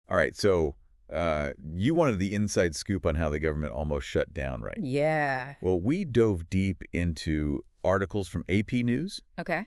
All right, so you wanted the inside scoop on how the government almost shut down, right? Yeah. Well, we dove deep into articles from AP News, Okay.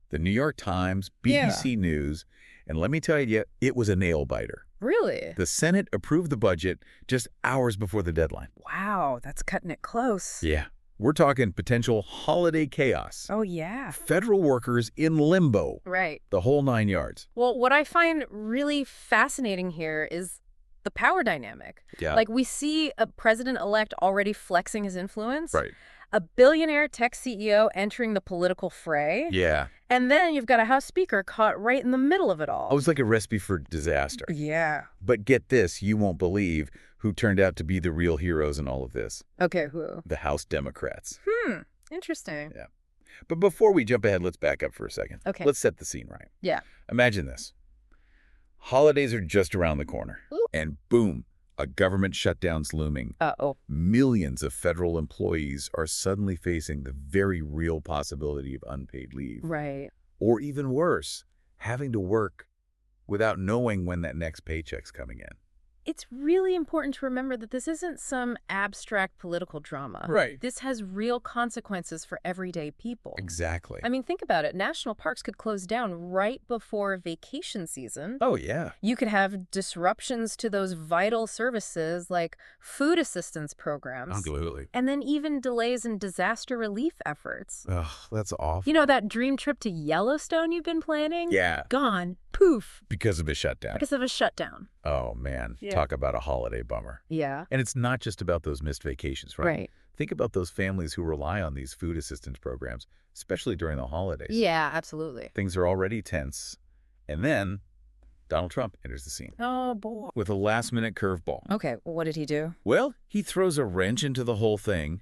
the New York Times, Yeah. BBC News, and let me tell you, it was a nail-biter. Really? The Senate approved the budget just hours before the deadline. Wow, that's cutting it close. Yeah. We're talking potential holiday chaos. Oh, yeah. Federal workers in limbo. Right. The whole 9 yards. Well, what I find really fascinating here is the power dynamic. Yeah. Like, we see a president-elect already flexing his influence. Right. A billionaire tech CEO entering the political fray. Yeah. And then you've got a House Speaker caught right in the middle of it all. It was like a recipe for disaster. Yeah. But get this, you won't believe who turned out to be the real heroes in all of this. Okay, who? The House Democrats. Interesting. Yeah. But before we jump ahead, let's back up for a second. Okay. Let's set the scene right. Yeah. Imagine this. Holidays are just around the corner. Ooh. And boom, a government shutdown's looming. Uh-oh. Millions of federal employees are suddenly facing the very real possibility of unpaid leave. Right. Or even worse, having to work without knowing when that next paycheck's coming in. It's really important to remember that this isn't some abstract political drama. Right. This has real consequences for everyday people. Exactly. I mean, think about it. National parks could close down right before vacation season. Oh, yeah. You could have disruptions to those vital services like food assistance programs. Absolutely. And then even delays in disaster relief efforts. Ugh, that's awful. You know, that dream trip to Yellowstone you've been planning? Yeah. Gone. Poof. Because of a shutdown. Because of a shutdown. Oh, man. Yeah. Talk about a holiday bummer. Yeah. And it's not just about those missed vacations, right? Right. Think about those families who rely on these food assistance programs, especially during the holidays. Yeah, absolutely. Things are already tense. And then Donald Trump enters the scene Oh, boy. with a last-minute curveball. Okay, well, what did he do? Well, he throws a wrench into the whole thing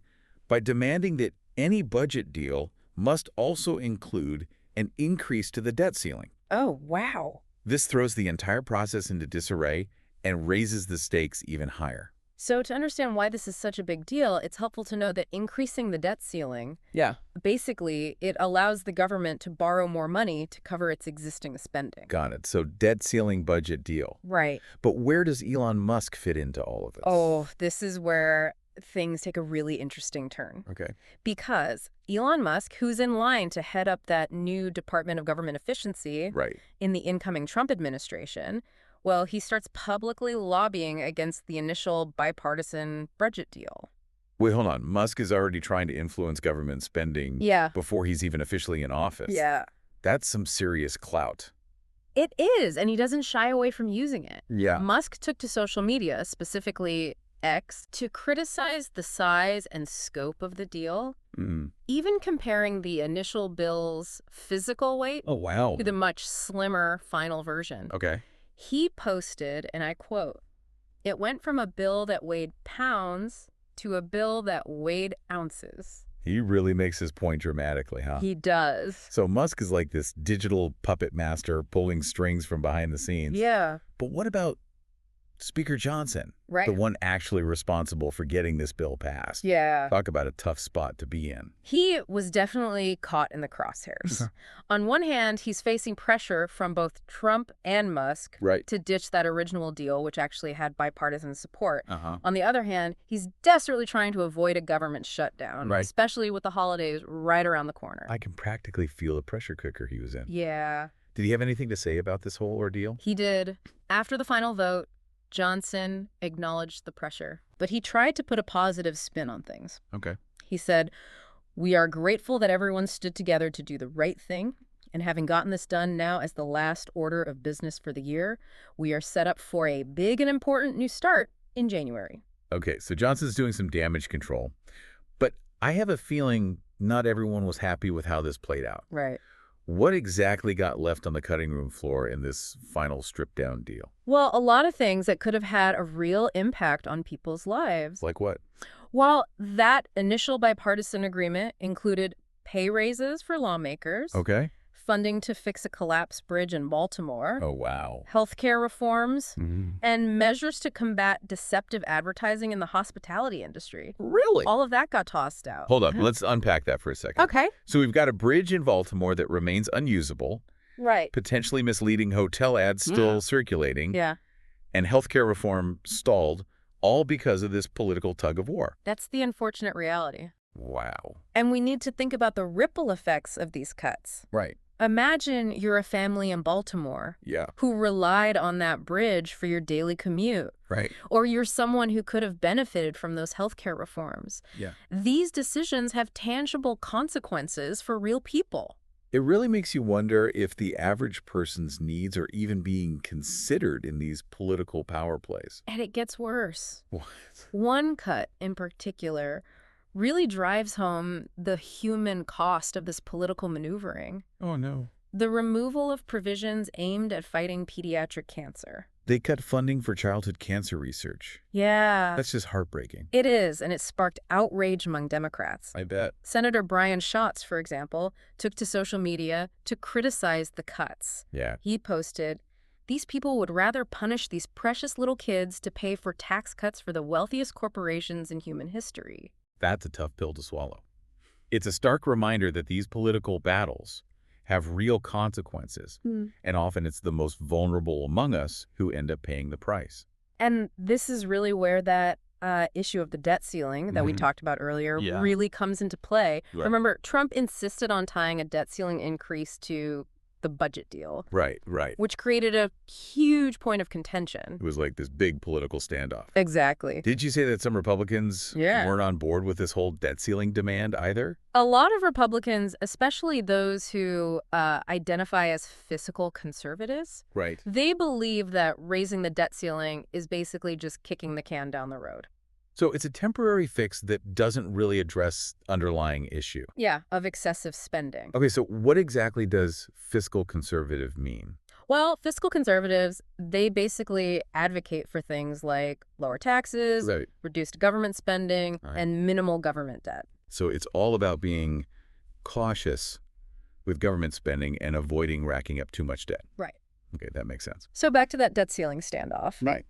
by demanding that any budget deal must also include an increase to the debt ceiling. Oh, wow. This throws the entire process into disarray and raises the stakes even higher. So to understand why this is such a big deal, it's helpful to know that increasing the debt ceiling, Yeah. basically, it allows the government to borrow more money to cover its existing spending. Got it. So debt ceiling budget deal. Right. But where does Elon Musk fit into all of this? Oh, this is where things take a really interesting turn. Okay. Because Elon Musk, who's in line to head up that new Department of Government Efficiency Right. in the incoming Trump administration, well, he starts publicly lobbying against the initial bipartisan budget deal. Wait, hold on. Musk is already trying to influence government spending Yeah. before he's even officially in office. Yeah. That's some serious clout. It is, and he doesn't shy away from using it. Yeah. Musk took to social media, specifically X, to criticize the size and scope of the deal, even comparing the initial bill's physical weight Oh, wow. to the much slimmer final version. Okay. He posted, and I quote, "It went from a bill that weighed pounds to a bill that weighed ounces." He really makes his point dramatically, huh? He does. So Musk is like this digital puppet master pulling strings from behind the scenes. Yeah. But what about Speaker Johnson, Right. the one actually responsible for getting this bill passed? Yeah. Talk about a tough spot to be in. He was definitely caught in the crosshairs. On one hand, he's facing pressure from both Trump and Musk Right. to ditch that original deal, which actually had bipartisan support. Uh-huh. On the other hand, he's desperately trying to avoid a government shutdown, Right. especially with the holidays right around the corner. I can practically feel the pressure cooker he was in. Yeah, Did he have anything to say about this whole ordeal? he did. After the final vote, Johnson acknowledged the pressure, but he tried to put a positive spin on things. Okay. He said, "We are grateful that everyone stood together to do the right thing. And having gotten this done now as the last order of business for the year, we are set up for a big and important new start in January." Okay, so Johnson's doing some damage control. But I have a feeling not everyone was happy with how this played out. Right. What exactly got left on the cutting room floor in this final stripped-down deal? Well, a lot of things that could have had a real impact on people's lives. Like what? While that initial bipartisan agreement included pay raises for lawmakers, Okay. funding to fix a collapsed bridge in Baltimore, Oh, wow. healthcare reforms, Mm-hmm. and measures to combat deceptive advertising in the hospitality industry. Really? All of that got tossed out. Hold up. Let's unpack that for a second. Okay. So we've got a bridge in Baltimore that remains unusable, Right. potentially misleading hotel ads still circulating, Yeah. And healthcare reform stalled, all because of this political tug of war. That's the unfortunate reality. Wow. And we need to think about the ripple effects of these cuts. Right. Imagine you're a family in Baltimore Yeah. who relied on that bridge for your daily commute. Right. Or you're someone who could have benefited from those healthcare reforms. Yeah. These decisions have tangible consequences for real people. It really makes you wonder if the average person's needs are even being considered in these political power plays. And it gets worse. What? One cut in particular really drives home the human cost of this political maneuvering. Oh, no. The removal of provisions aimed at fighting pediatric cancer. They cut funding for childhood cancer research. Yeah. That's just heartbreaking. It is, and it sparked outrage among Democrats. I bet. Senator Brian Schatz, for example, took to social media to criticize the cuts. Yeah. He posted, "These people would rather punish these precious little kids to pay for tax cuts for the wealthiest corporations in human history." That's a tough pill to swallow. It's a stark reminder that these political battles have real consequences, and often it's the most vulnerable among us who end up paying the price. And this is really where that issue of the debt ceiling that we talked about earlier really comes into play. Right. Remember, Trump insisted on tying a debt ceiling increase to the budget deal, Right. which created a huge point of contention. It was like this big political standoff. Exactly. Did you say that some Republicans Yeah. weren't on board with this whole debt ceiling demand either? A lot of Republicans, especially those who identify as fiscal conservatives, Right. they believe that raising the debt ceiling is basically just kicking the can down the road. So it's a temporary fix that doesn't really address underlying issue. Yeah, of excessive spending. Okay, so what exactly does fiscal conservative mean? Well, fiscal conservatives, they basically advocate for things like lower taxes, Right. reduced government spending, Right. and minimal government debt. So it's all about being cautious with government spending and avoiding racking up too much debt. Right. Okay, that makes sense. So back to that debt ceiling standoff. Right.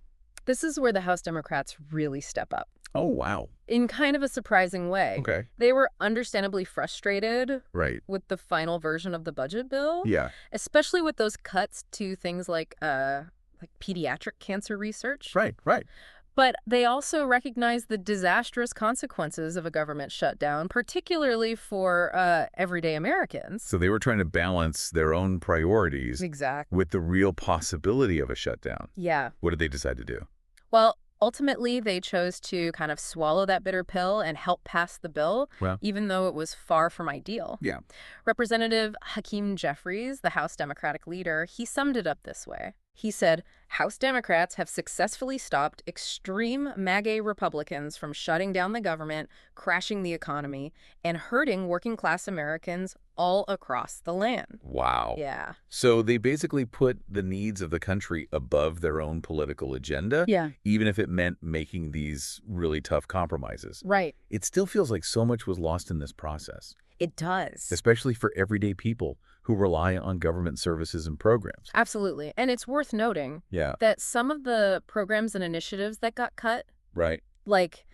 This is where the House Democrats really step up. Oh, wow. In kind of a surprising way. Okay. They were understandably frustrated Right. with the final version of the budget bill, Yeah. especially with those cuts to things like pediatric cancer research. Right. But they also recognize the disastrous consequences of a government shutdown, particularly for everyday Americans. So they were trying to balance their own priorities Exactly. with the real possibility of a shutdown. Yeah. What did they decide to do? Well, ultimately, they chose to kind of swallow that bitter pill and help pass the bill, Well. even though it was far from ideal. Yeah. Representative Hakeem Jeffries, the House Democratic leader, he summed it up this way. He said, "House Democrats have successfully stopped extreme MAGA Republicans from shutting down the government, crashing the economy, and hurting working-class Americans all across the land." Wow. Yeah. So they basically put the needs of the country above their own political agenda, Yeah. even if it meant making these really tough compromises. Right. It still feels like so much was lost in this process, It does. especially for everyday people who rely on government services and programs. Absolutely. And it's worth noting Yeah. that some of the programs and initiatives that got cut, Right. like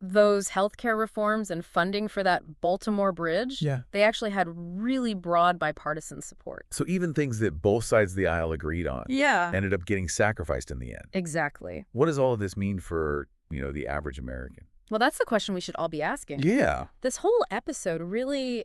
those healthcare reforms and funding for that Baltimore bridge, Yeah. they actually had really broad bipartisan support. So even things that both sides of the aisle agreed on Yeah. ended up getting sacrificed in the end. Exactly. What does all of this mean for, the average American? Well, that's the question we should all be asking. Yeah. This whole episode really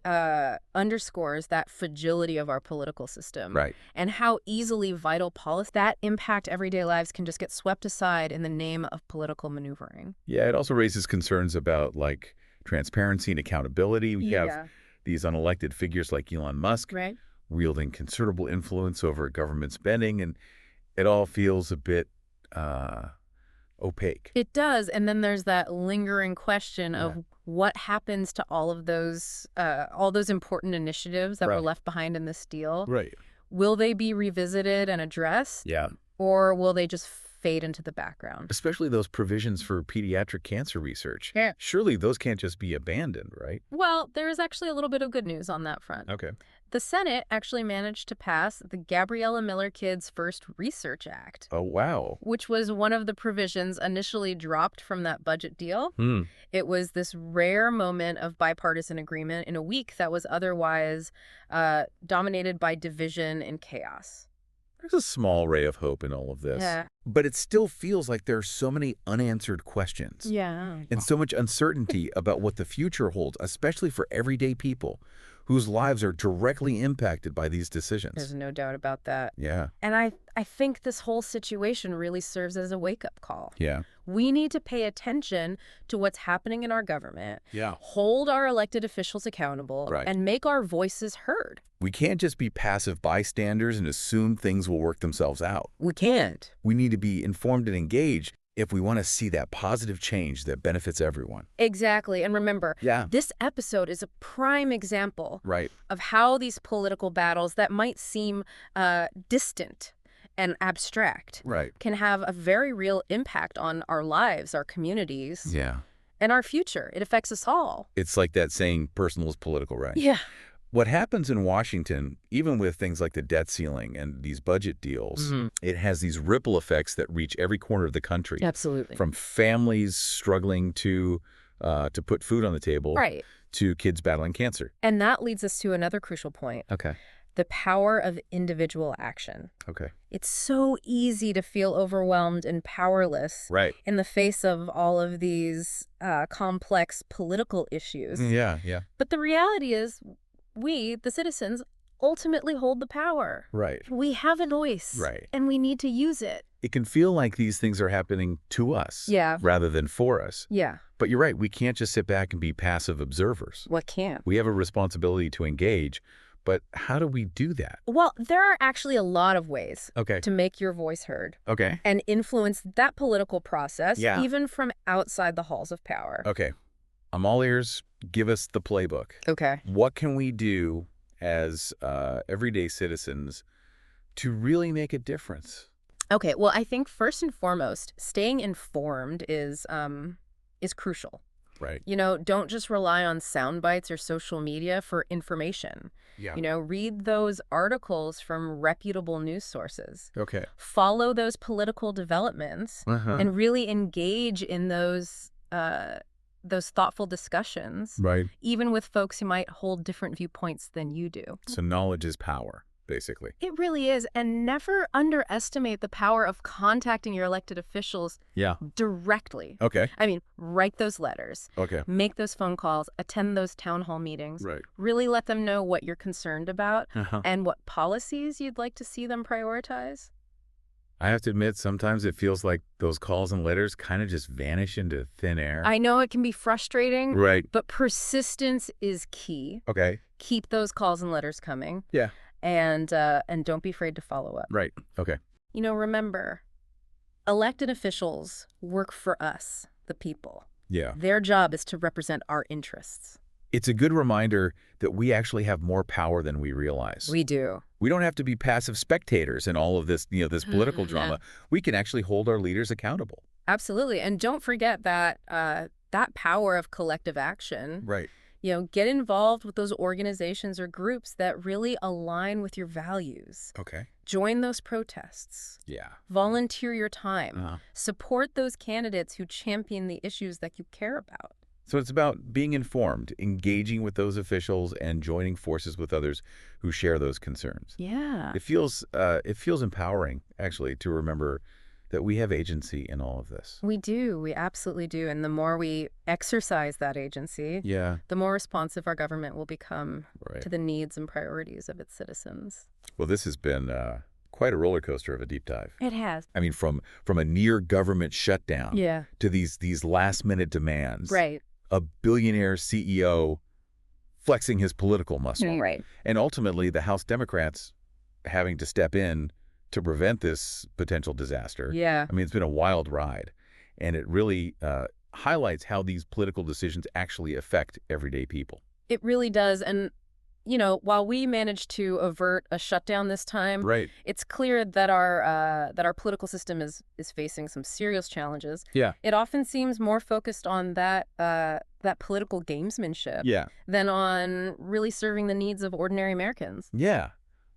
underscores that fragility of our political system. Right. And how easily vital policies that impact everyday lives can just get swept aside in the name of political maneuvering. Yeah, it also raises concerns about, like, transparency and accountability. We have these unelected figures like Elon Musk Right. wielding considerable influence over government spending, and it all feels a bit opaque. It does. And then there's that lingering question of what happens to all those important initiatives that were Right. left behind in this deal. Right. Will they be revisited and addressed? Yeah. Or will they just fade into the background? Especially those provisions for pediatric cancer research. Yeah. Surely those can't just be abandoned, right? Well, there is actually a little bit of good news on that front. Okay. The Senate actually managed to pass the Gabriella Miller Kids First Research Act, Oh, wow. which was one of the provisions initially dropped from that budget deal. Hmm. It was this rare moment of bipartisan agreement in a week that was otherwise dominated by division and chaos. There's a small ray of hope in all of this. Yeah. But it still feels like there are so many unanswered questions. Yeah. And so much uncertainty about what the future holds, especially for everyday people whose lives are directly impacted by these decisions. There's no doubt about that. Yeah. And I think this whole situation really serves as a wake-up call. Yeah. We need to pay attention to what's happening in our government, Yeah. hold our elected officials accountable, Right. and make our voices heard. We can't just be passive bystanders and assume things will work themselves out. We can't. We need to be informed and engaged if we want to see that positive change that benefits everyone. Exactly. And remember, Yeah. this episode is a prime example Right. of how these political battles that might seem distant and abstract Right. can have a very real impact on our lives, our communities, Yeah. and our future. It affects us all. It's like that saying, personal is political, right? Yeah. What happens in Washington, even with things like the debt ceiling and these budget deals, it has these ripple effects that reach every corner of the country. Absolutely. From families struggling to put food on the table, Right. to kids battling cancer. And that leads us to another crucial point. Okay. The power of individual action. Okay. It's so easy to feel overwhelmed and powerless Right. in the face of all of these complex political issues. Yeah. Yeah. But the reality is, we, the citizens, ultimately hold the power. Right. We have a voice. Right. And we need to use it. It can feel like these things are happening to us Yeah. rather than for us. Yeah. But you're right. We can't just sit back and be passive observers. What can? We have a responsibility to engage. But how do we do that? Well, there are actually a lot of ways Okay. to make your voice heard Okay. and influence that political process, Yeah. even from outside the halls of power. Okay. I'm all ears. Give us the playbook. Okay. What can we do as everyday citizens to really make a difference? Okay. Well, I think first and foremost, staying informed is crucial. Right. You know, don't just rely on sound bites or social media for information. Yeah. You know, read those articles from reputable news sources. Okay. Follow those political developments and really engage in those thoughtful discussions, Right. even with folks who might hold different viewpoints than you do. So knowledge is power, basically. It really is. And never underestimate the power of contacting your elected officials Yeah. directly. Okay. I mean, write those letters, Okay. make those phone calls, attend those town hall meetings, Right. really let them know what you're concerned about Uh-huh. and what policies you'd like to see them prioritize. I have to admit, sometimes it feels like those calls and letters kind of just vanish into thin air. I know it can be frustrating, Right. but persistence is key. Okay. Keep those calls and letters coming. Yeah. And don't be afraid to follow up. Right. Okay. You know, remember, elected officials work for us, the people. Yeah. Their job is to represent our interests. It's a good reminder that we actually have more power than we realize. We do. We don't have to be passive spectators in all of this, this political drama. We can actually hold our leaders accountable. Absolutely. And don't forget that that power of collective action. Right. You know, get involved with those organizations or groups that really align with your values. Okay. Join those protests. Yeah. Volunteer your time. Uh-huh. Support those candidates who champion the issues that you care about. So it's about being informed, engaging with those officials, and joining forces with others who share those concerns. Yeah. It feels empowering, actually, to remember that we have agency in all of this. We do. We absolutely do. And the more we exercise that agency, Yeah. the more responsive our government will become Right. to the needs and priorities of its citizens. Well, this has been quite a roller coaster of a deep dive. It has. I mean, from a near government shutdown Yeah. to these last minute demands. Right. A billionaire CEO flexing his political muscle. Right. And ultimately, the House Democrats having to step in to prevent this potential disaster. Yeah. I mean, it's been a wild ride. And it really highlights how these political decisions actually affect everyday people. It really does. And, you know, while we managed to avert a shutdown this time, Right. it's clear that our political system is facing some serious challenges. Yeah. It often seems more focused on that political gamesmanship Yeah. than on really serving the needs of ordinary Americans. Yeah.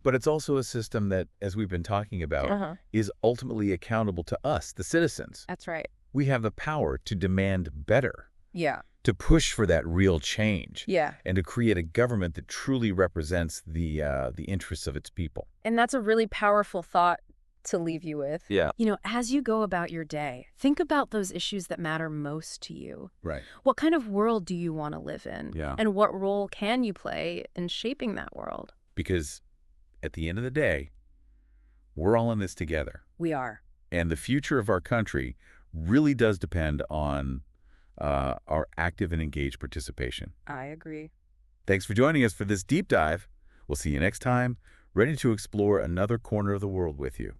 But it's also a system that, as we've been talking about, is ultimately accountable to us, the citizens. That's right. We have the power to demand better, Yeah. to push for that real change. Yeah. And to create a government that truly represents the interests of its people. And that's a really powerful thought to leave you with. Yeah. As you go about your day, think about those issues that matter most to you. Right. What kind of world do you want to live in? Yeah. And what role can you play in shaping that world? Because at the end of the day, we're all in this together. We are. And the future of our country really does depend on our active and engaged participation. I agree. Thanks for joining us for this deep dive. We'll see you next time, ready to explore another corner of the world with you.